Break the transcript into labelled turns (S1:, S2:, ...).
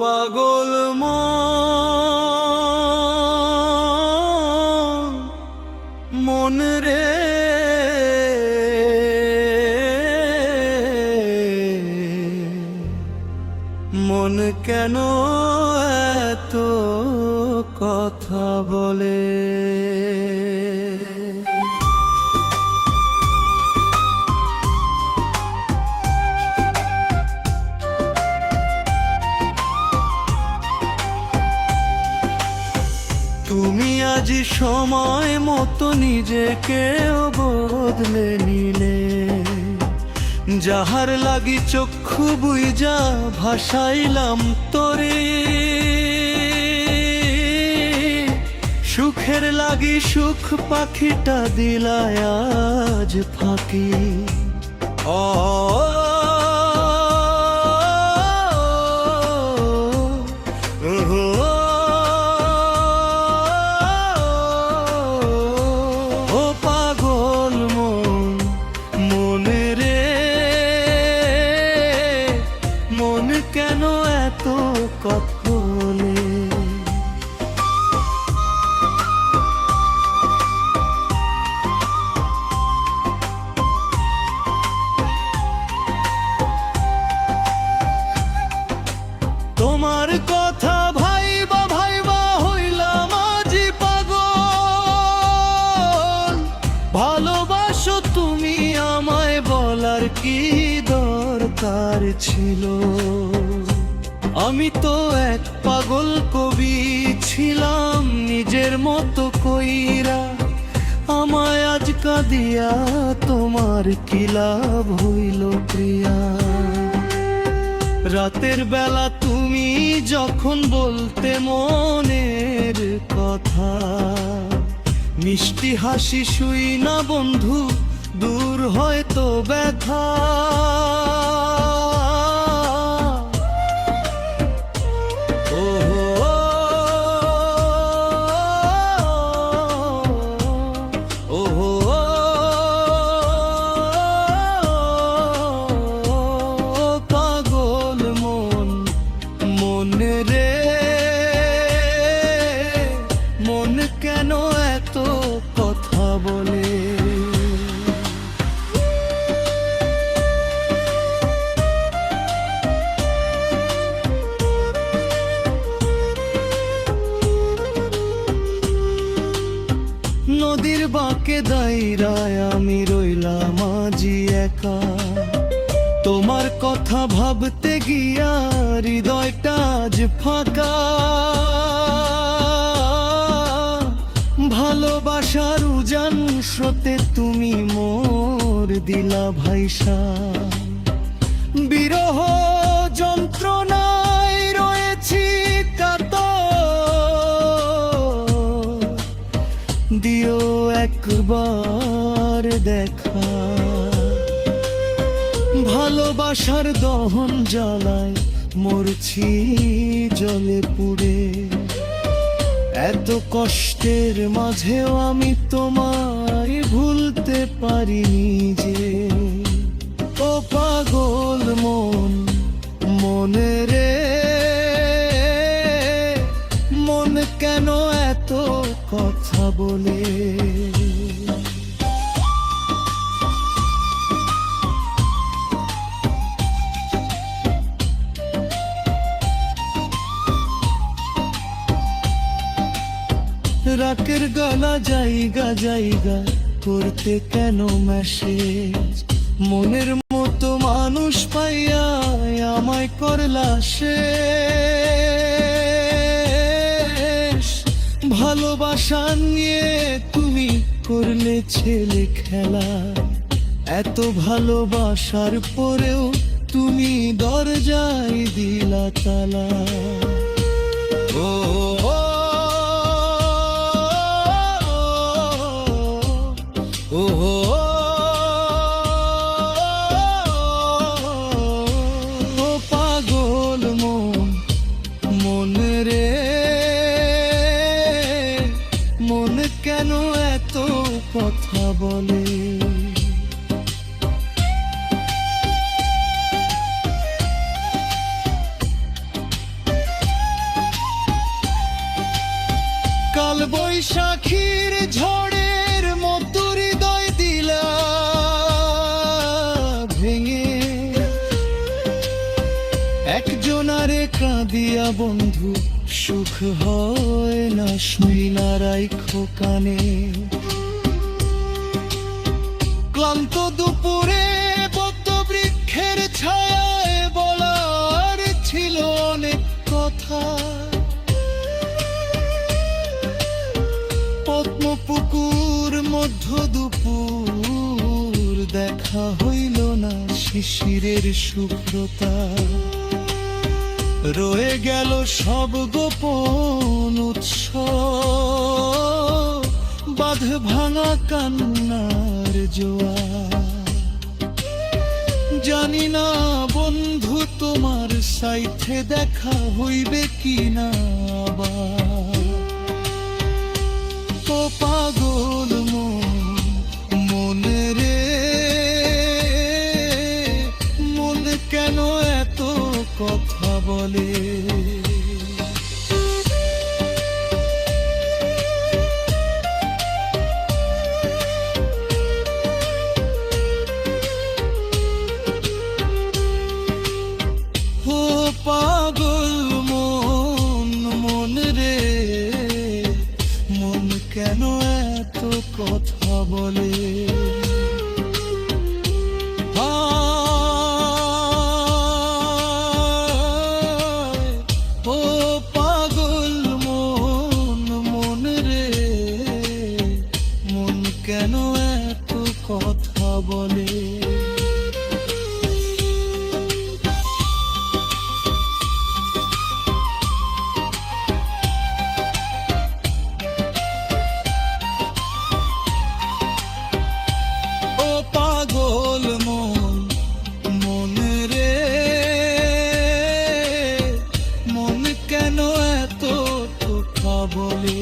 S1: পাগল মন রে, মন কেন এত কথা বলে? তুমি আজ সময় মতো নিজেকেও বদলে নিলে, যাহার লাগি চক্ষু বুইজা ভাসাইলাম তোরে, সুখের লাগি সুখ পাখিটা দিলায় আজ ফাঁকি। কেন এত কথা বলে? তোমার কথা ভাইবা ভাইবা হইলাম আজি পাগল। ভালোবাসো তুমি আমায় বলার কি দরকার ছিল? আমি তো এক পাগল কবি ছিলাম নিজের মতো কইরা, আমায় আজ কাঁদিয়া তোমার কি লাভ হইল প্রিয়া? রাতের বেলা তুমি যখন বলতে মনের কথা, মিষ্টি হাসি শুই না বন্ধু, দূর হয়তো ব্যথা। কেন এত কথা বলে? নদীর বাঁকে দাঁড়ায় আমি রইলাম আজি একা, তোমার কথা ভাবতে গিয়া হৃদয়টা আজ ফাঁকা। ভালোবাসার উজান স্রোতে তুমি মোর দিলা ভাইসা, বিরহ যন্ত্রণায় রয়েছি কাতর। দিও একবার দেখা, ভালোবাসার দহন জ্বালায় মরছি জলে পুড়ে। এত কষ্টের মাঝেও আমি তোমায় ভুলতে পারিনি যে। ও পাগল মন, মনে রে, মন কেন এত কথা বলে? রাতের গলা জায়গা জায়গা করতে কেন মেসেজ? মনের মতো মানুষ পাইয়া আমায় করলা শেষ। ভালোবাসা নিয়ে তুমি করলে ছেলে খেলা, এত ভালোবাসার পরেও তুমি দরজায় দিলা তালা। ও পাগল মন, মন রে, মন কেন এত কথা বলে? বৈশাখীর ঝড়ের মতো হৃদয় দিলা ভেঙে, একজনারে কাঁদিয়া বন্ধু সুখ হয় না, শুই না রাইখো কানে। ক্লান্ত দুপুরে বদ্ধ বৃক্ষের ছায়ায় বলার ছিল অনেক কথা, পদ্মপুকুর মধ্য দুপুর দেখা হইল না, শিশিরের শুভ্রতা রয়ে গেল সব গোপন উৎসব, বাঁধ ভাঙা কান্নার জোয়ার। জানি না বন্ধু তোমার সাইথে দেখা হইবে কি না আবার। ও পাগল মন রে, মন কেন এত কথা বলে? ও পাগল মন রে, মন কেন এত কথা বলে? ও পাগল মন রে, মন কেন এত কথা বলে? ও পাগল মন রে, মন কেন এত কথা বলে?